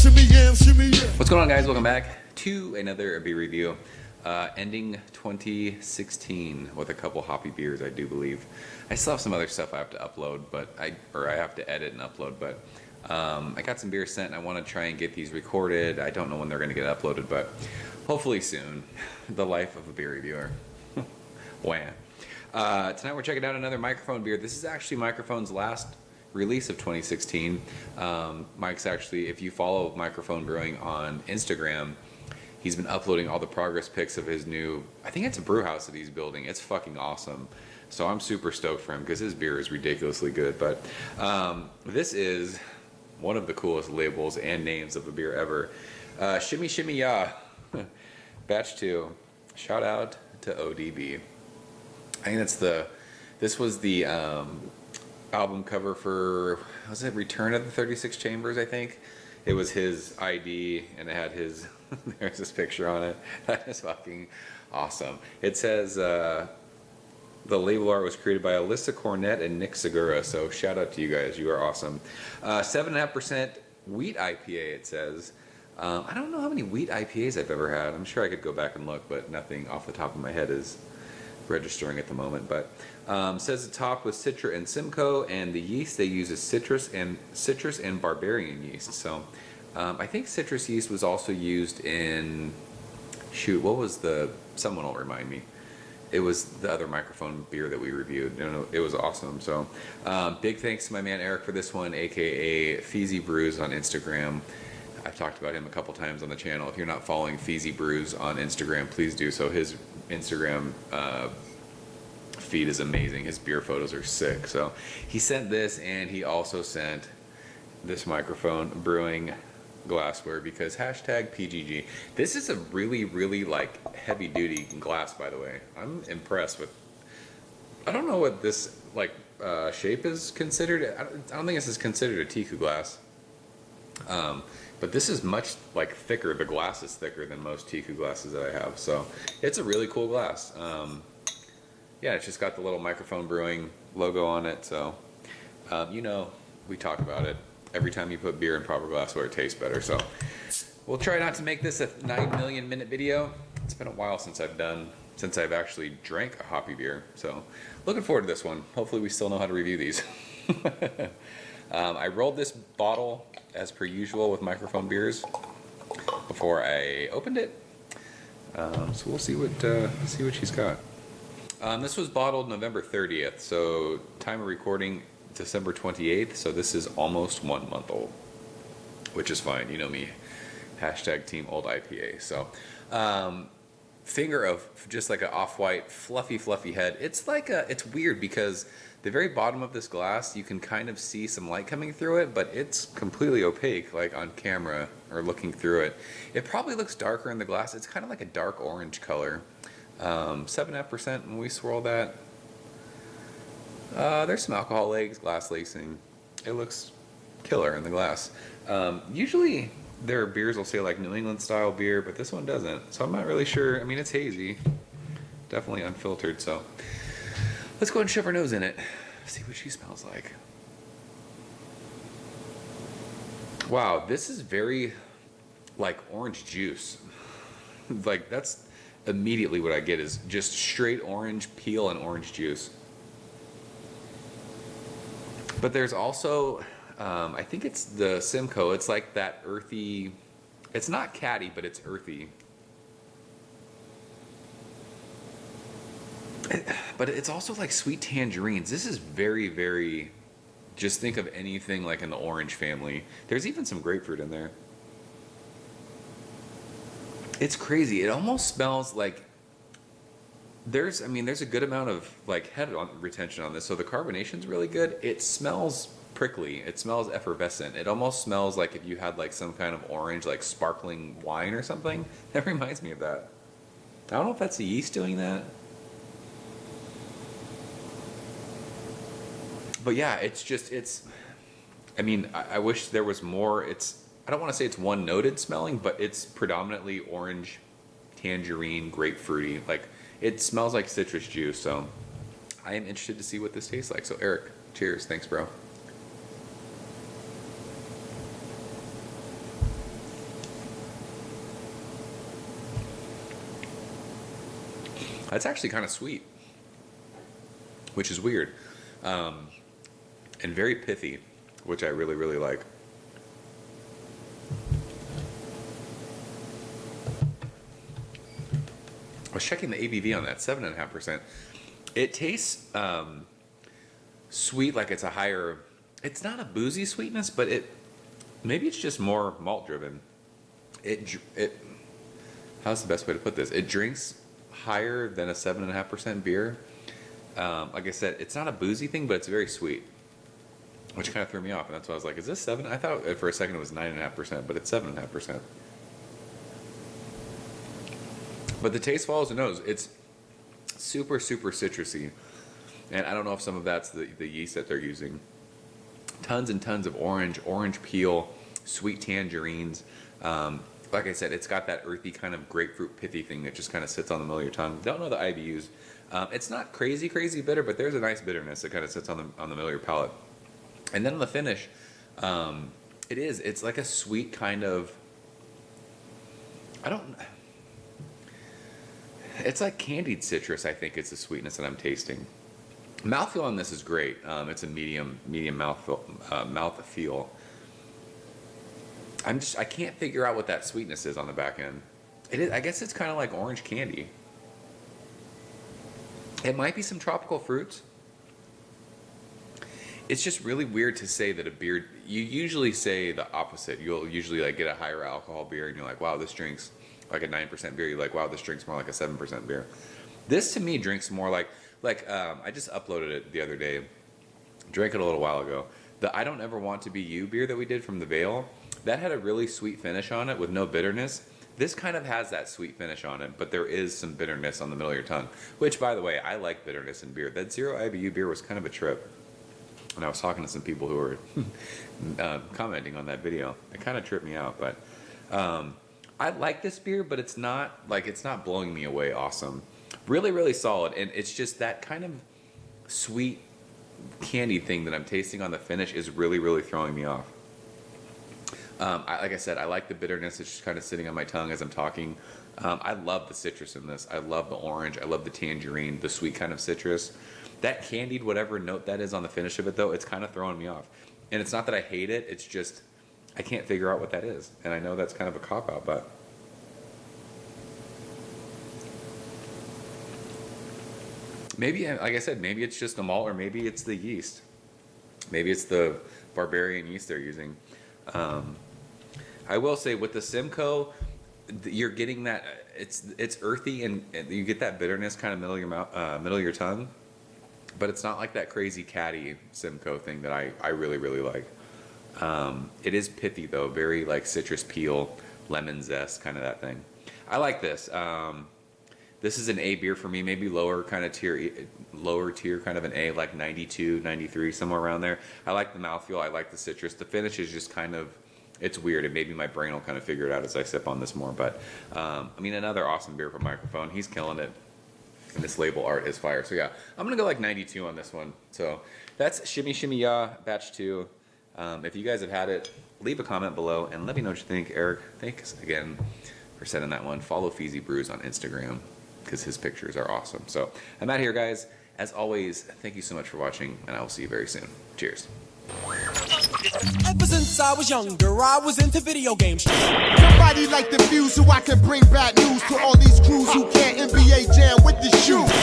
What's going on, guys? Welcome back to another beer review. Ending 2016 with a couple hoppy beers, I do believe. I still have some other stuff I have to upload, but I have to edit and upload. But I got some beers sent, and I want to try and get these recorded. I don't know when they're going to get uploaded, but hopefully soon. The life of a beer reviewer. Wham. Tonight we're checking out another Mikerphone beer. This is actually Mikerphone's last release of 2016. Mike's actually, if you follow Mikerphone Brewing on Instagram, he's been uploading all the progress pics of his new, I think it's a brew house that he's building. It's fucking awesome. So I'm super stoked for him because his beer is ridiculously good. But this is one of the coolest labels and names of a beer ever. Shimmy, Shimmy, Ya. Batch 2. Shout out to ODB. I think that's this was the album cover for, was it Return of the 36 Chambers, I think? It was his ID, and it had his, there's this picture on it. That is fucking awesome. It says, the label art was created by Alyssa Cornett and Nick Segura, so shout out to you guys, you are awesome. 7.5% wheat IPA, it says. I don't know how many wheat IPAs I've ever had. I'm sure I could go back and look, but nothing off the top of my head is registering at the moment. But says the top with Citra and Simcoe, and the yeast they use is citrus and barbarian yeast. So I think citrus yeast was also used in, shoot, what was the, someone will remind me. It was the other Mikerphone beer that we reviewed. It was awesome. So big thanks to my man Eric for this one, aka Feezy Brews on Instagram. I've talked about him a couple times on the channel. If you're not following Feezy Brews on Instagram, please do so. His Instagram feed is amazing. His beer photos are sick. So he sent this, and he also sent this Mikerphone Brewing glassware because hashtag PGG. This is a really, really like heavy duty glass, by the way. I'm impressed with, I don't know what this like shape is considered. I don't think this is considered a Tiku glass. But this is much like thicker. The glass is thicker than most Tiku glasses that I have. So it's a really cool glass. Yeah, it's just got the little Mikerphone Brewing logo on it. So, you know, we talk about it. Every time you put beer in proper glassware, it tastes better. So we'll try not to make this a 9 million minute video. It's been a while since I've actually drank a hoppy beer. So looking forward to this one. Hopefully we still know how to review these. I rolled this bottle as per usual with Mikerphone beers before I opened it. So we'll see what she's got. This was bottled November 30th, so time of recording December 28th, so this is almost 1 month old, which is fine. You know me, hashtag team old IPA. So finger of just like an off-white fluffy head. It's like it's weird because the very bottom of this glass, you can kind of see some light coming through it, but it's completely opaque, like on camera or looking through it. It probably looks darker in the glass. It's kind of like a dark orange color. 7.5% when we swirl that. There's some alcohol legs, glass lacing. It looks killer in the glass. Usually their beers will say like New England style beer, but this one doesn't. So I'm not really sure. I mean, it's hazy, definitely unfiltered. So let's go ahead and shove our nose in it, see what she smells like. Wow, this is very like orange juice. Like that's immediately what I get is just straight orange peel and orange juice. But there's also, I think it's the Simcoe. It's like that earthy, it's not catty, but it's earthy. But it's also like sweet tangerines. This is very, very, just think of anything like in the orange family. There's even some grapefruit in there. It's crazy. It almost smells like there's a good amount of like head retention on this. So the carbonation's really good. It smells prickly. It smells effervescent. It almost smells like if you had like some kind of orange, like sparkling wine or something. That reminds me of that. I don't know if that's the yeast doing that. But yeah, I mean, I wish there was more. I don't want to say it's one noted smelling, but it's predominantly orange, tangerine, grapefruity. Like it smells like citrus juice. So I am interested to see what this tastes like. So Eric, cheers. Thanks, bro. That's actually kind of sweet, which is weird, and very pithy, which I really, really like. I was checking the ABV on that, 7.5%. It tastes sweet, like it's a higher. It's not a boozy sweetness, but maybe it's just more malt driven. How's the best way to put this? It drinks higher than a 7.5% beer. Like I said, it's not a boozy thing, but it's very sweet, which kind of threw me off. And that's why I was like, is this 7? I thought for a second it was 9.5%, but it's 7.5%. But the taste follows the nose. It's super, super citrusy. And I don't know if some of that's the yeast that they're using. Tons and tons of orange peel, sweet tangerines. Like I said, it's got that earthy kind of grapefruit pithy thing that just kind of sits on the middle of your tongue. Don't know the IBUs. It's not crazy bitter, but there's a nice bitterness that kind of sits on the middle of your palate. And then on the finish, it's like a sweet kind of, it's like candied citrus, I think it's the sweetness that I'm tasting. Mouthfeel on this is great. It's a medium mouthfeel. I can't figure out what that sweetness is on the back end. It is, I guess it's kind of like orange candy. It might be some tropical fruits. It's just really weird to say that a beer, you usually say the opposite. You'll usually like get a higher alcohol beer and you're like, wow, this drinks like a 9% beer. You're like, wow, this drinks more like a 7% beer. This to me drinks more like I just uploaded it the other day. Drank it a little while ago. The I Don't Ever Want to Be You beer that we did from the Veil, that had a really sweet finish on it with no bitterness. This kind of has that sweet finish on it, but there is some bitterness on the middle of your tongue, which, by the way, I like bitterness in beer. That 0 IBU beer was kind of a trip. And I was talking to some people who were commenting on that video. It kind of tripped me out, but I like this beer, but it's not blowing me away awesome. Really, really solid, and it's just that kind of sweet candy thing that I'm tasting on the finish is really, really throwing me off. Like I said, I like the bitterness. It's just kind of sitting on my tongue as I'm talking. I love the citrus in this. I love the orange. I love the tangerine, the sweet kind of citrus. That candied whatever note that is on the finish of it, though, it's kind of throwing me off. And it's not that I hate it. It's just I can't figure out what that is. And I know that's kind of a cop-out, but maybe, like I said, maybe it's just the malt or maybe it's the yeast. Maybe it's the barbarian yeast they're using. I will say with the Simcoe, you're getting that it's earthy and you get that bitterness kind of middle of your mouth, middle of your tongue, but it's not like that crazy catty Simcoe thing that I really, really like. It is pithy though, very like citrus peel, lemon zest, kind of that thing. I like this. This is an A beer for me, maybe lower tier kind of an A, like 92, 93, somewhere around there. I like the mouthfeel, I like the citrus. The finish is just kind of, it's weird, and maybe my brain will kind of figure it out as I sip on this more. But I mean, another awesome beer from Mikerphone. He's killing it, and this label art is fire. So yeah, I'm gonna go like 92 on this one. So that's Shimmy Shimmy Ya Batch 2. If you guys have had it, leave a comment below and let me know what you think. Eric, thanks again for sending that one. Follow Feezy Brews on Instagram because his pictures are awesome. So I'm out here, guys. As always, thank you so much for watching, and I will see you very soon. Cheers. Ever since I was younger, I was into video games. Somebody like the Fuse so I can bring bad news to all these crews who can't